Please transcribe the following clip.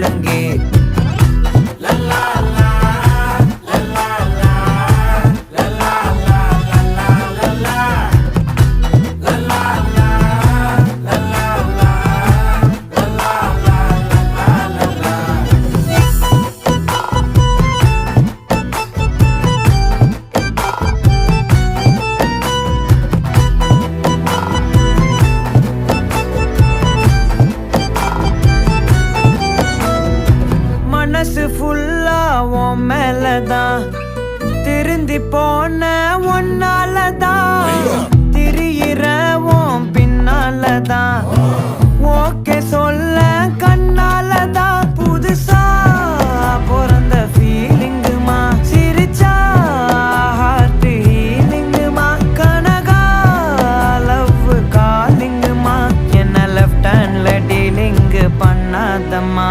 ஒழுங்கே. மனசு ஃபுல்லா உன் மேலதான், திருந்தி போன ஒன்னாலதான், திரியிற உன் பின்னாலதான், ஓகே சொல்ல கண்ணாலதான். புதுசா பிறந்த ஃபீலிங்குமா, சிரிச்சா ஹார்ட் ஹீலிங்குமா, கனகா லவ் காலிங்குமா, என்ன லெஃப்ட் ஹேண்ட்ல டீலிங் பண்ணாதம்மா.